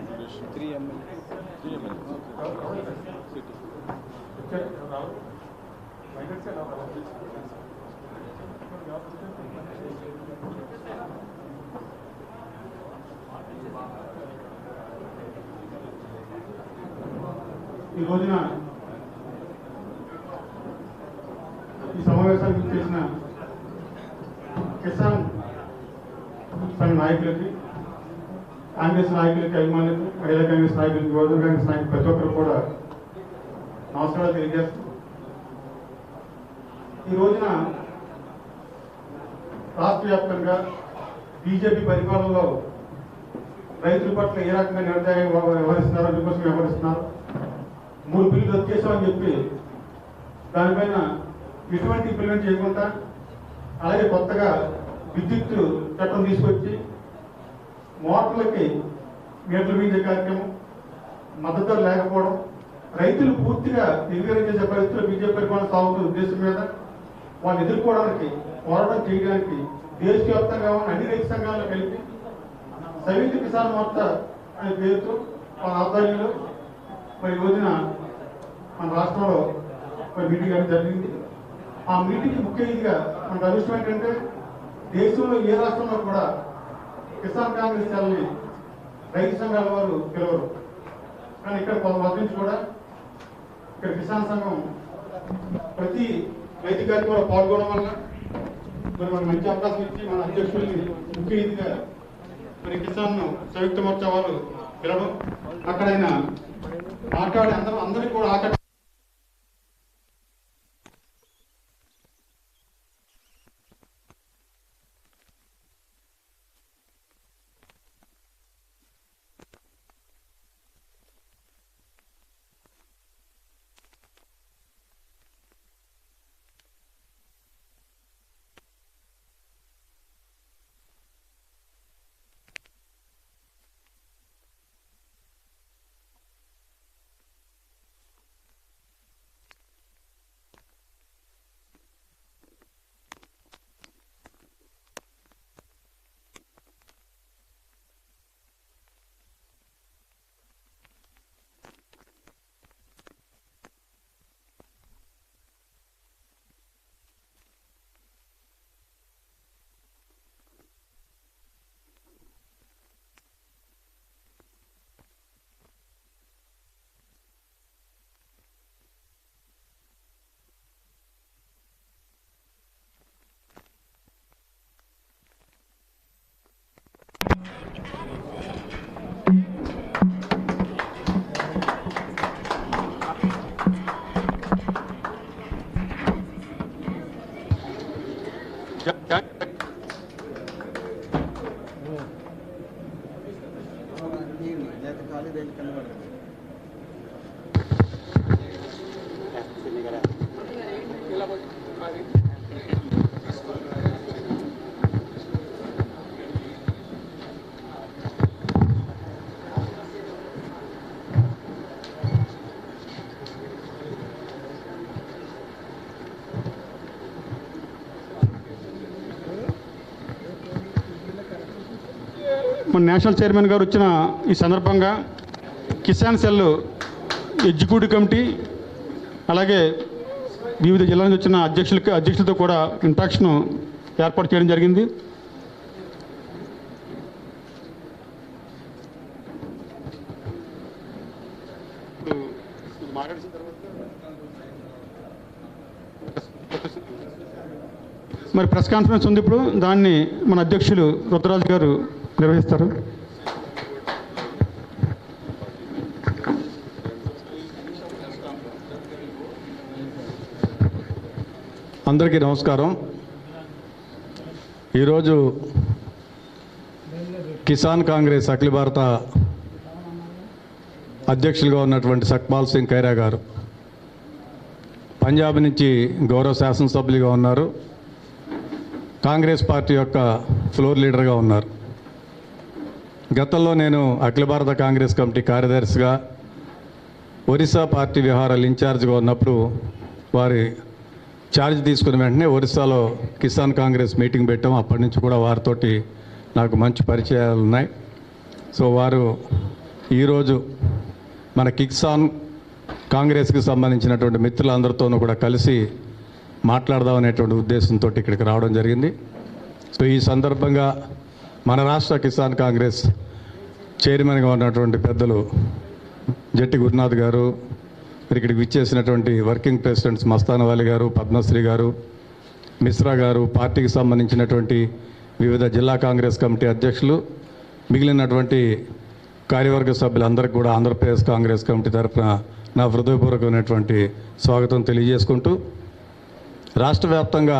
3 ML. ఈ రోజున ఈ సమావేశానికి చేసిన కిసాన్ సంఘ నాయకులకి, కాంగ్రెస్ నాయకులకి, అభిమానులకు, మహిళా కాంగ్రెస్ నాయకులకి, యువజన కాంగ్రెస్ నాయకులు ప్రతి ఒక్కరు కూడా నమస్కారాలు తెలియజేస్తూ, ఈ రోజున రాష్ట్ర వ్యాప్తంగా బీజేపీ పరిపాలనలో రైతుల పట్ల ఏ రకంగా నిర్ణయం వ్యవహరిస్తున్నారో, విమర్శలు వ్యవహరిస్తున్నారు. 3 బిల్లులు రద్దు చేశామని చెప్పి దానిపైన ఎటువంటి ఇంప్లిమెంట్ చేయకుండా, అలాగే కొత్తగా విద్యుత్ చట్టం తీసుకొచ్చి మోటార్లకి మీటర్లు వేసే కార్యక్రమం, మద్దతు ధర లేకపోవడం, రైతులు పూర్తిగా నిర్వీర్యం చేసే పరిస్థితుల్లో బీజేపీ పరిపాలన సాగుతున్న ఉద్దేశం మీద వాళ్ళని ఎదుర్కోవడానికి, పోరాటం చేయడానికి దేశవ్యాప్తంగా ఉన్న అన్ని రైతు సంఘాలను కలిపి సంయుక్త కిసాన్ మోర్చా అనే పేరుతో వాళ్ళ ఆధ్వర్యంలో మరి రోజున మన రాష్ట్రంలో మరి మీటింగ్ అనేది జరిగింది. ఆ మీటింగ్ ముఖ్య ఇదిగా మనకు అదృష్టం ఏంటంటే దేశంలో ఏ రాష్ట్రంలో కూడా కిసాన్ కాంగ్రెస్ సెల్ని రైతు సంఘాల వారు పిలవరు. కానీ ఇక్కడ కొంత నుంచి కూడా ఇక్కడ కిసాన్ సంఘం ప్రతి రైతు కార్యక్రమంలో పాల్గొనడం వల్ల మరి మనకు మంచి అవకాశం ఇచ్చి మన అధ్యక్షుల్ని ముఖ్య ఇదిగా మరి కిసాన్ సంయుక్త మోర్చా వారు పిలవడం, అక్కడ ఆయన మాట్లాడి అందరినీ కూడా ఆకర్షి మన నేషనల్ చైర్మన్ గారు వచ్చిన ఈ సందర్భంగా కిసాన్ సెల్ ఎగ్జిక్యూటివ్ కమిటీ అలాగే వివిధ జిల్లాల నుంచి వచ్చిన అధ్యక్షులతో కూడా ఇంట్రాక్షన్ ఏర్పాటు చేయడం జరిగింది. మరి ప్రెస్ కాన్ఫరెన్స్ ఉంది, ఇప్పుడు దాన్ని మన అధ్యక్షులు రుద్రరాజు గారు నిర్వహిస్తారు. అందరికీ నమస్కారం. ఈరోజు కిసాన్ కాంగ్రెస్ అఖిల భారత అధ్యక్షులుగా ఉన్నటువంటి సుఖ్పాల్ సింగ్ ఖైరా గారు పంజాబ్ నుంచి గౌరవ శాసనసభ్యులుగా ఉన్నారు, కాంగ్రెస్ పార్టీ యొక్క ఫ్లోర్ లీడర్గా ఉన్నారు. గతంలో నేను అఖిల భారత కాంగ్రెస్ కమిటీ కార్యదర్శిగా, ఒరిస్సా పార్టీ వ్యవహారాల ఇన్ఛార్జ్గా ఉన్నప్పుడు వారి ఛార్జ్ తీసుకున్న వెంటనే ఒరిస్సాలో కిసాన్ కాంగ్రెస్ మీటింగ్ పెట్టాం. అప్పటి నుంచి కూడా వారితోటి నాకు మంచి పరిచయాలు ఉన్నాయి. సో వారు ఈరోజు మన కిసాన్ కాంగ్రెస్కి సంబంధించినటువంటి మిత్రులందరితోనూ కూడా కలిసి మాట్లాడదామనేటువంటి ఉద్దేశంతో ఇక్కడికి రావడం జరిగింది. సో ఈ సందర్భంగా మన రాష్ట్ర కిసాన్ కాంగ్రెస్ చైర్మన్గా ఉన్నటువంటి పెద్దలు జట్టి గురునాథ్ గారు, ఇక్కడికి విచ్చేసినటువంటి వర్కింగ్ ప్రెసిడెంట్స్ మస్తానవాలి గారు, పద్మశ్రీ గారు, మిశ్రా గారు, పార్టీకి సంబంధించినటువంటి వివిధ జిల్లా కాంగ్రెస్ కమిటీ అధ్యక్షులు, మిగిలినటువంటి కార్యవర్గ సభ్యులందరికీ కూడా ఆంధ్రప్రదేశ్ కాంగ్రెస్ కమిటీ తరఫున నా హృదయపూర్వకమైనటువంటి స్వాగతం తెలియజేసుకుంటూ, రాష్ట్ర వ్యాప్తంగా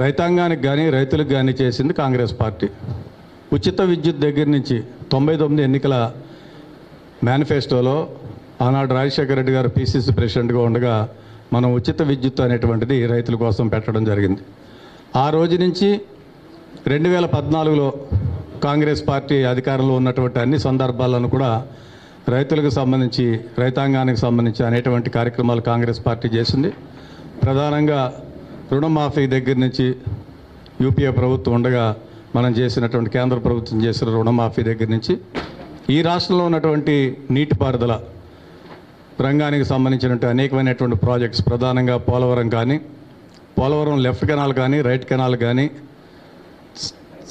రైతాంగానికి కానీ రైతులకు కానీ చేసింది కాంగ్రెస్ పార్టీ. ఉచిత విద్యుత్ దగ్గర నుంచి 99 ఎన్నికల మేనిఫెస్టోలో ఆనాడు రాజశేఖర రెడ్డి గారు పిసిసి ప్రెసిడెంట్గా ఉండగా మనం ఉచిత విద్యుత్ అనేటువంటిది రైతుల కోసం పెట్టడం జరిగింది. ఆ రోజు నుంచి 2014లో కాంగ్రెస్ పార్టీ అధికారంలో ఉన్నటువంటి అన్ని సందర్భాలను కూడా రైతులకు సంబంధించి, రైతాంగానికి సంబంధించి అనేటువంటి కార్యక్రమాలు కాంగ్రెస్ పార్టీ చేసింది. ప్రధానంగా రుణమాఫీ దగ్గర నుంచి యూపీఏ ప్రభుత్వం ఉండగా మనం చేసినటువంటి, కేంద్ర ప్రభుత్వం చేసిన రుణమాఫీ దగ్గర నుంచి ఈ రాష్ట్రంలో ఉన్నటువంటి నీటిపారుదల రంగానికి సంబంధించినటువంటి అనేకమైనటువంటి ప్రాజెక్ట్స్, ప్రధానంగా పోలవరం కానీ, పోలవరం లెఫ్ట్ కెనాల్ కానీ, రైట్ కెనాల్ కానీ,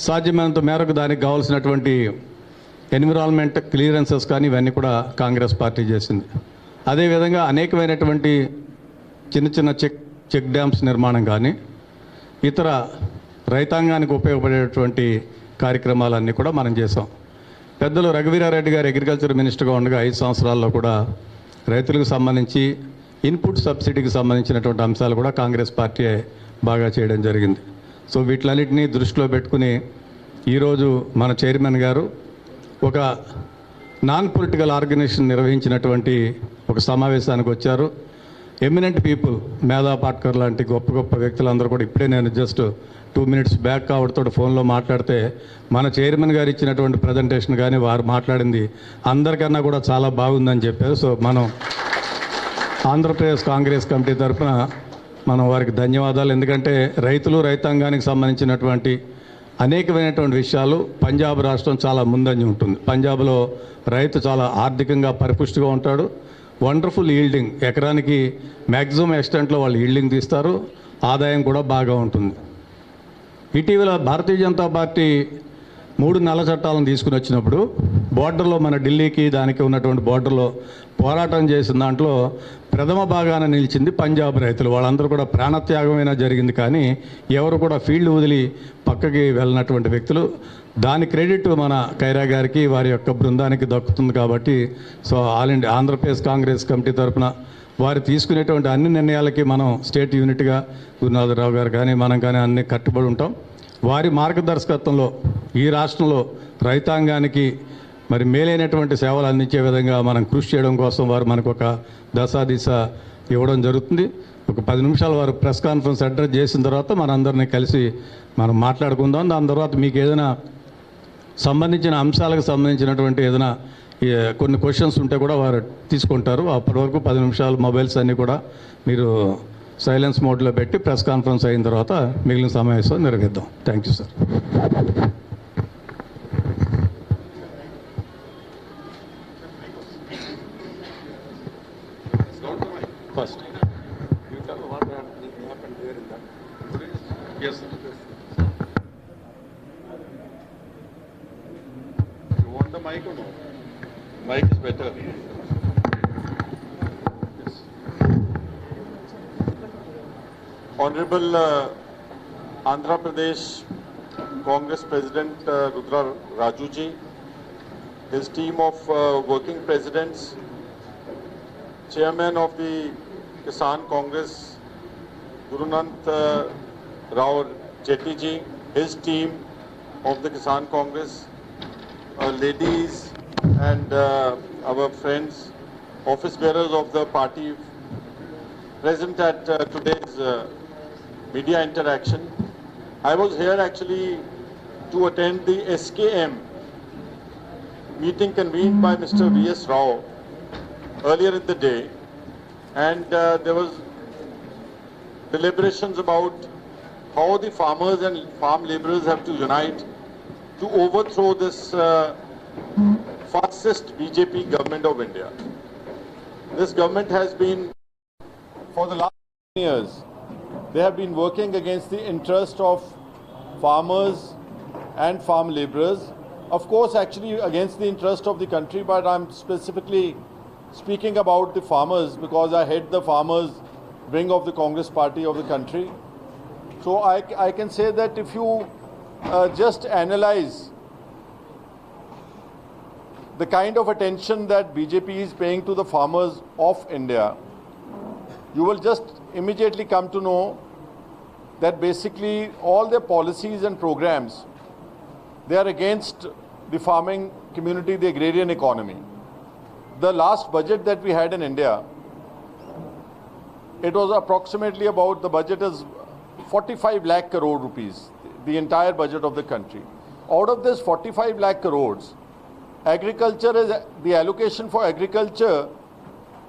సాధ్యమైనంత మేరకు దానికి కావాల్సినటువంటి ఎన్విరాన్మెంట్ క్లియరెన్సెస్ కానీ ఇవన్నీ కూడా కాంగ్రెస్ పార్టీ చేసింది. అదేవిధంగా అనేకమైనటువంటి చిన్న చిన్న చెక్ డ్యామ్స్ నిర్మాణం కానీ, ఇతర రైతాంగానికి ఉపయోగపడేటువంటి కార్యక్రమాలన్నీ కూడా మనం చేసాం. పెద్దలు రఘువీరారెడ్డి గారు అగ్రికల్చర్ మినిస్టర్గా ఉండగా 5 సంవత్సరాల్లో కూడా రైతులకు సంబంధించి ఇన్పుట్ సబ్సిడీకి సంబంధించినటువంటి అంశాలు కూడా కాంగ్రెస్ పార్టీ బాగా చేయడం జరిగింది. సో వీటిలన్నింటినీ దృష్టిలో పెట్టుకుని ఈరోజు మన చైర్మన్ గారు ఒక నాన్ పొలిటికల్ ఆర్గనైజేషన్ నిర్వహించినటువంటి ఒక సమావేశానికి వచ్చారు. ఎమినెంట్ పీపుల్, మేధా పాట్కర్ లాంటి గొప్ప గొప్ప వ్యక్తులందరూ కూడా, ఇప్పుడే నేను జస్ట్ 2 minutes బ్యాక్ ఆవిడతో ఫోన్లో మాట్లాడితే మన చైర్మన్ గారు ఇచ్చినటువంటి ప్రజెంటేషన్ కానీ వారు మాట్లాడింది అందరికన్నా కూడా చాలా బాగుందని చెప్పారు. సో మనం ఆంధ్రప్రదేశ్ కాంగ్రెస్ కమిటీ తరఫున మనం వారికి ధన్యవాదాలు. ఎందుకంటే రైతులు, రైతాంగానికి సంబంధించినటువంటి అనేకమైనటువంటి విషయాలు పంజాబ్ రాష్ట్రం చాలా ముందంజ ఉంటుంది. పంజాబ్లో రైతు చాలా ఆర్థికంగా పరిపుష్టిగా ఉంటాడు. వండర్ఫుల్ ఈల్డింగ్, ఎకరానికి మ్యాక్సిమం ఎక్స్టెంట్లో వాళ్ళు ఈల్డింగ్ తీస్తారు, ఆదాయం కూడా బాగా ఉంటుంది. ఇటీవల భారతీయ జనతా పార్టీ 3 నల్ల చట్టాలను తీసుకుని వచ్చినప్పుడు బోర్డర్లో, మన ఢిల్లీకి దానికి ఉన్నటువంటి బోర్డర్లో పోరాటం చేసిన దాంట్లో ప్రథమ భాగాన నిలిచింది పంజాబ్ రైతులు. వాళ్ళందరూ కూడా ప్రాణత్యాగమైనా జరిగింది, కానీ ఎవరు కూడా ఫీల్డ్ వదిలి పక్కకి వెళ్ళినటువంటి వ్యక్తులు. దాని క్రెడిట్ మన ఖైరా గారికి, వారి యొక్క బృందానికి దక్కుతుంది. కాబట్టి so all India Andhra Pradesh Congress committee తరఫున వారు తీసుకునేటువంటి అన్ని నిర్ణయాలకి మనం స్టేట్ యూనిట్గా గురునాథరావు గారు కానీ మనం కానీ అన్ని కట్టుబడి ఉంటాం. వారి మార్గదర్శకత్వంలో ఈ రాష్ట్రంలో రైతాంగానికి మరి మేలైనటువంటి సేవలు అందించే విధంగా మనం కృషి చేయడం కోసం వారు మనకు ఒక దశ ఇవ్వడం జరుగుతుంది. ఒక 10 నిమిషాలు వారు ప్రెస్ కాన్ఫరెన్స్ అడ్రస్ చేసిన తర్వాత మనందరినీ కలిసి మనం మాట్లాడుకుందాం. దాని తర్వాత మీకు ఏదైనా సంబంధించిన అంశాలకు సంబంధించినటువంటి ఏదైనా కొన్ని క్వశ్చన్స్ ఉంటే కూడా వారు తీసుకుంటారు. అప్పటి వరకు 10 నిమిషాలు మొబైల్స్ అన్నీ కూడా మీరు సైలెన్స్ మోడ్లో పెట్టి ప్రెస్ కాన్ఫరెన్స్ అయిన తర్వాత మిగిలిన సమావేశం నిర్వహిద్దాం. Thank you sir. First mic or no? Mic is better. Yes. Honorable Andhra Pradesh Congress President Rudraraju ji, his team of working presidents, Chairman of the Kissan Congress Gurunath Rao Jetty ji, his team of the Kissan Congress, ladies and our friends, office bearers of the party present at today's media interaction. I was here actually to attend the SKM meeting convened by Mr. V.S. Rao earlier in the day, and there was deliberations about how the farmers and farm laborers have to unite to overthrow this fastest BJP government of India. This government has been, for the last years, they have been working against the interest of farmers and farm laborers. Of course, actually against the interest of the country, but I'm specifically speaking about the farmers because I head the farmers wing of the Congress party of the country. So I can say that if you just analyze the kind of attention that BJP is paying to the farmers of India, you will just immediately come to know that basically all their policies and programs, they are against the farming community, the agrarian economy. The last budget that we had in India, it was approximately about, the budget is 45 lakh crore rupees, the entire budget of the country. Out of this 45 lakh crores, agriculture is, the allocation for agriculture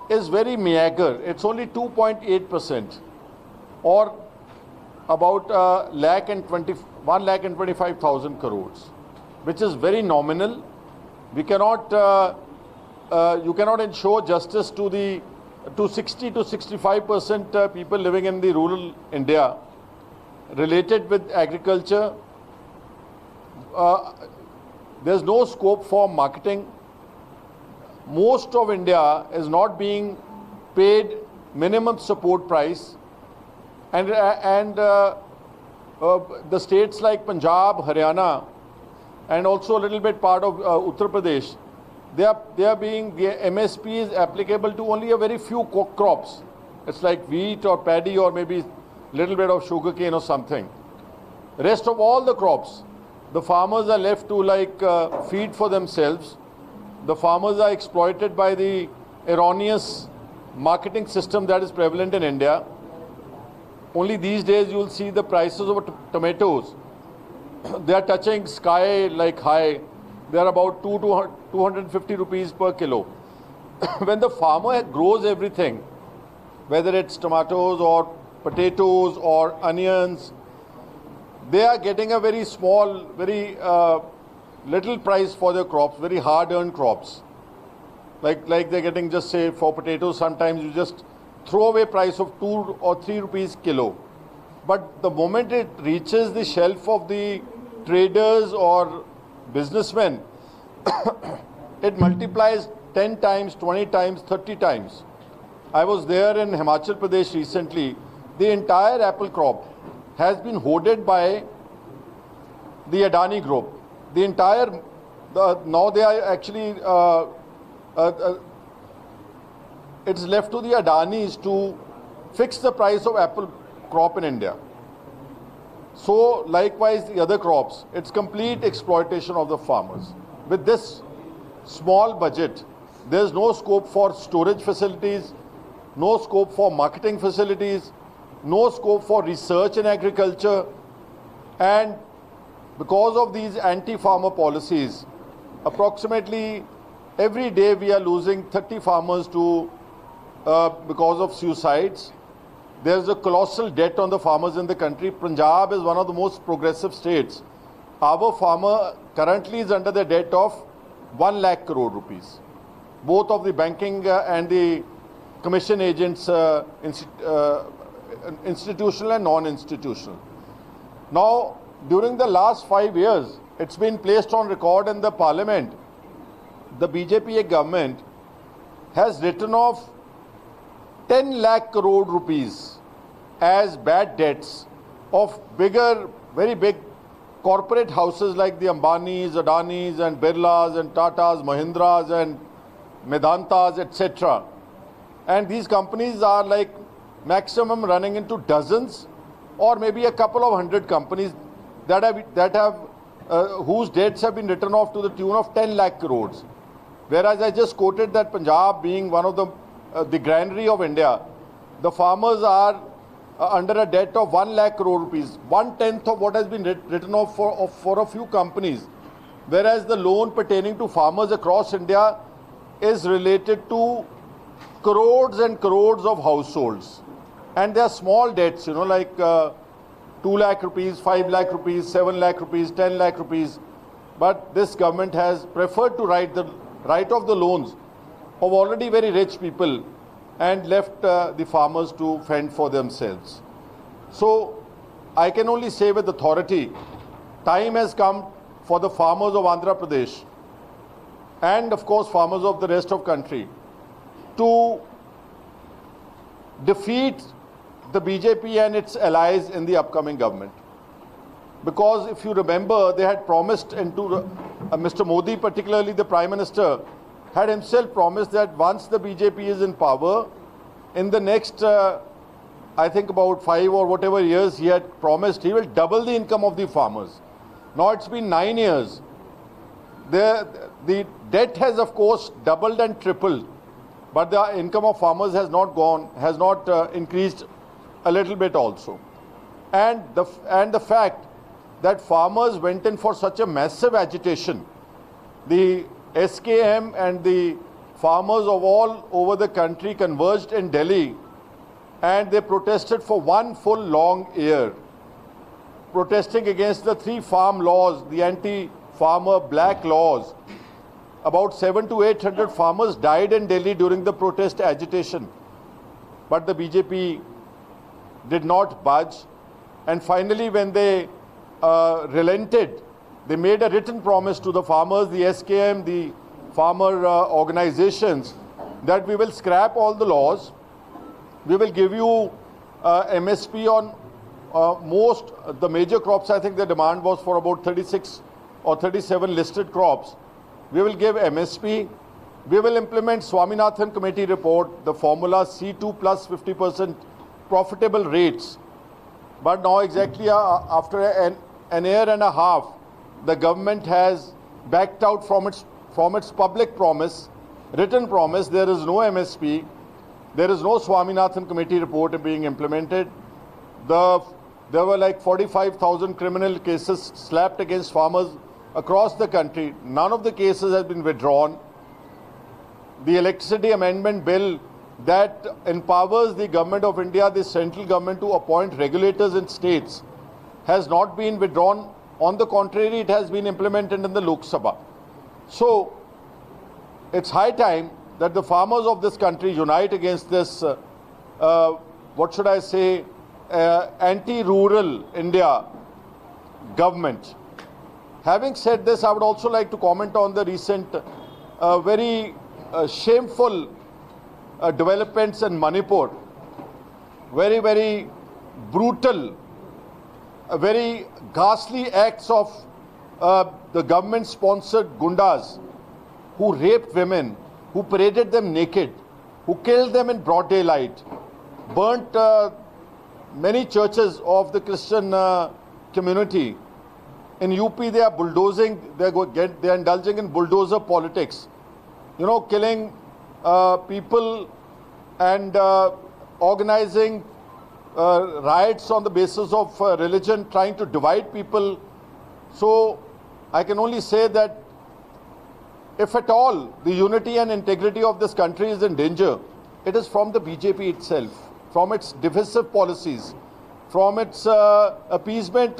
is very meager. It's only 2.8%, or about 1,25,000 crores, which is very nominal. We cannot, you cannot ensure justice to the 60 to 65% people living in the rural India related with agriculture. There's no scope for marketing. Most of India is not being paid minimum support price, and the states like Punjab, Haryana, and also a little bit part of Uttar Pradesh, they are being, the MSP is applicable to only a very few crops. It's like wheat or paddy or maybe little bit of sugarcane or something. Rest of all the crops, the farmers are left to like feed for themselves. The farmers are exploited by the erroneous marketing system that is prevalent in India. Only these days you will see the prices of tomatoes. They are touching sky like high. They are about 250 rupees per kilo. When the farmer grows everything, whether it's tomatoes or potatoes or onions, they are getting a very small, very little price for their crops, very hard-earned crops. Like they're getting, just say for potatoes, sometimes you just throw away price of 2 or 3 rupees kilo. But the moment it reaches the shelf of the traders or businessmen, it multiplies 10 times, 20 times, 30 times. I was there in Himachal Pradesh recently. The entire apple crop has been hoarded by the Adani group. The entire, now they are actually, it's left to the Adanis to fix the price of apple crop in India. So likewise the other crops, it's complete exploitation of the farmers. With this small budget, there's no scope for storage facilities, no scope for marketing facilities, no scope for research in agriculture, and because of these anti-farmer policies, approximately every day we are losing 30 farmers to because of suicides. There's a colossal debt on the farmers in the country. Punjab is one of the most progressive states. Our farmer currently is under the debt of 1 lakh crore rupees. Both of the banking and the commission agents, institutional and non-institutional. Now, during the last 5 years, it's been placed on record in the parliament, the BJP government has written off 10 lakh crore rupees as bad debts of bigger, very big corporate houses like the Ambanis, Adanis and Birlas and Tatas, Mahindras and Medantas, etc. And these companies are like maximum running into dozens or maybe a couple of hundred companies that have whose debts have been written off to the tune of 10 lakh crores. Whereas I just quoted that Punjab being one of the granary of India, the farmers are under a debt of 1 lakh crore rupees, 1/10 of what has been written off for a few companies. Whereas the loan pertaining to farmers across India is related to crores and crores of households. And they are small debts, you know, like 2 lakh rupees, 5 lakh rupees, 7 lakh rupees, 10 lakh rupees. But this government has preferred to write the write off the loans of already very rich people and left the farmers to fend for themselves. So I can only say with authority, time has come for the farmers of Andhra Pradesh and of course farmers of the rest of country to defeat the BJP and its allies in the upcoming government. Because if you remember, they had promised, and to Mr. Modi, particularly the Prime Minister, had himself promised that once the BJP is in power, in the next, I think about 5 or whatever years, he had promised he will double the income of the farmers. Now it's been 9 years. The debt has of course doubled and tripled, but the income of farmers has not increased a little bit also. And the fact that farmers went in for such a massive agitation, the SKM and the farmers of all over the country converged in Delhi and they protested for one full long year, protesting against the 3 farm laws, the anti-farmer black laws. About 700 to 800 farmers died in Delhi during the protest agitation, but the BJP did not budge. And finally, when they relented, they made a written promise to the farmers, the SKM, the farmer organizations, that we will scrap all the laws, we will give you MSP on most the major crops. I think the demand was for about 36 or 37 listed crops. We will give MSP. We will implement Swaminathan Committee report, the formula C2 plus 50% profitable rates. But now exactly after an year and a half, the government has backed out from its public promise, written promise. There is no MSP. There is no Swaminathan Committee report being implemented. There were like 45,000 criminal cases slapped against farmers across the country. None of the cases have been withdrawn. The electricity amendment bill that empowers the government of India, the central government, to appoint regulators in states has not been withdrawn. On the contrary, it has been implemented in the Lok Sabha. So it's high time that the farmers of this country unite against this, what should I say, anti-rural India government. Having said this, I would also like to comment on the recent very shameful developments in Manipur. Very, very brutal, very ghastly acts of the government-sponsored gundas who raped women, who paraded them naked, who killed them in broad daylight, burnt many churches of the Christian community. In UP, they are bulldozing, they are indulging in bulldozer politics. You know, killing people and organizing riots on the basis of religion, trying to divide people. So I can only say that if at all the unity and integrity of this country is in danger, it is from the BJP itself, from its divisive policies, from its appeasement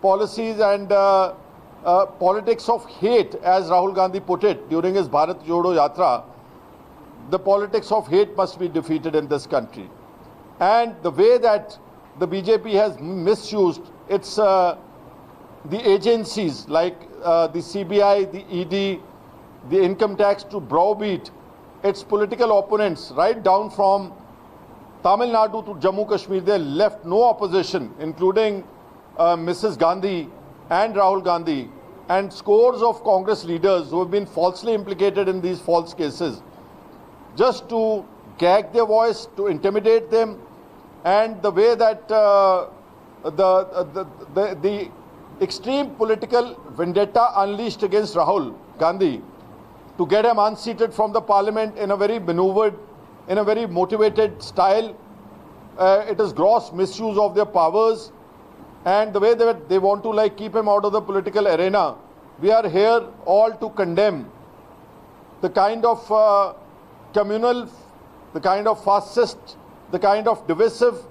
policies and politics of hate, as Rahul Gandhi put it during his Bharat Jodo Yatra. The politics of hate must be defeated in this country. And the way that the BJP has misused its the agencies like the CBI, the ED, the income tax to browbeat its political opponents right down from Tamil Nadu to Jammu Kashmir. They left no opposition, including Mrs. Gandhi and Rahul Gandhi and scores of Congress leaders who have been falsely implicated in these false cases, just to gag their voice, to intimidate them. And the way that the extreme political vendetta unleashed against Rahul Gandhi to get him unseated from the parliament in a very maneuvered, in a very motivated style, it is gross misuse of their powers. And the way that they want to keep him out of the political arena, we are here all to condemn the kind of communal, the kind of fascist, the kind of divisive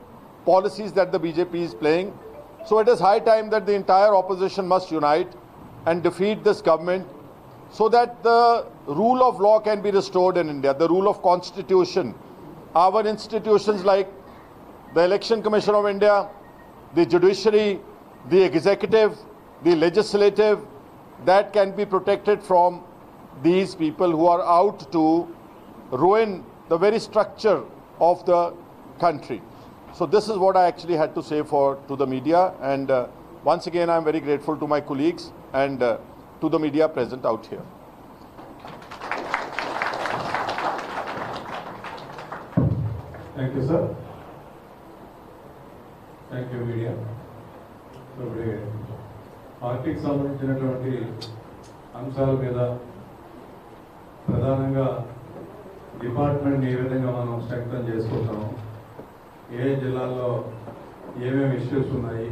policies that the BJP is playing. So it is high time that the entire opposition must unite and defeat this government so that the rule of law can be restored in India, the rule of constitution. Our institutions like the Election Commission of India, the judiciary, the executive, the legislative, that can be protected from these people who are out to ruin the very structure of the country. So this is what I actually had to say to the media, and once again I am very grateful to my colleagues and to the media present out here. Thank you sir. Thank you media. ఇప్పుడు పార్టీకి సంబంధించినటువంటి అంశాల మీద ప్రధానంగా డిపార్ట్మెంట్ని ఏ విధంగా మనం strengthen చేసుకుంటాము, ఏ జిల్లాల్లో ఏమేమి ఇష్యూస్ ఉన్నాయి,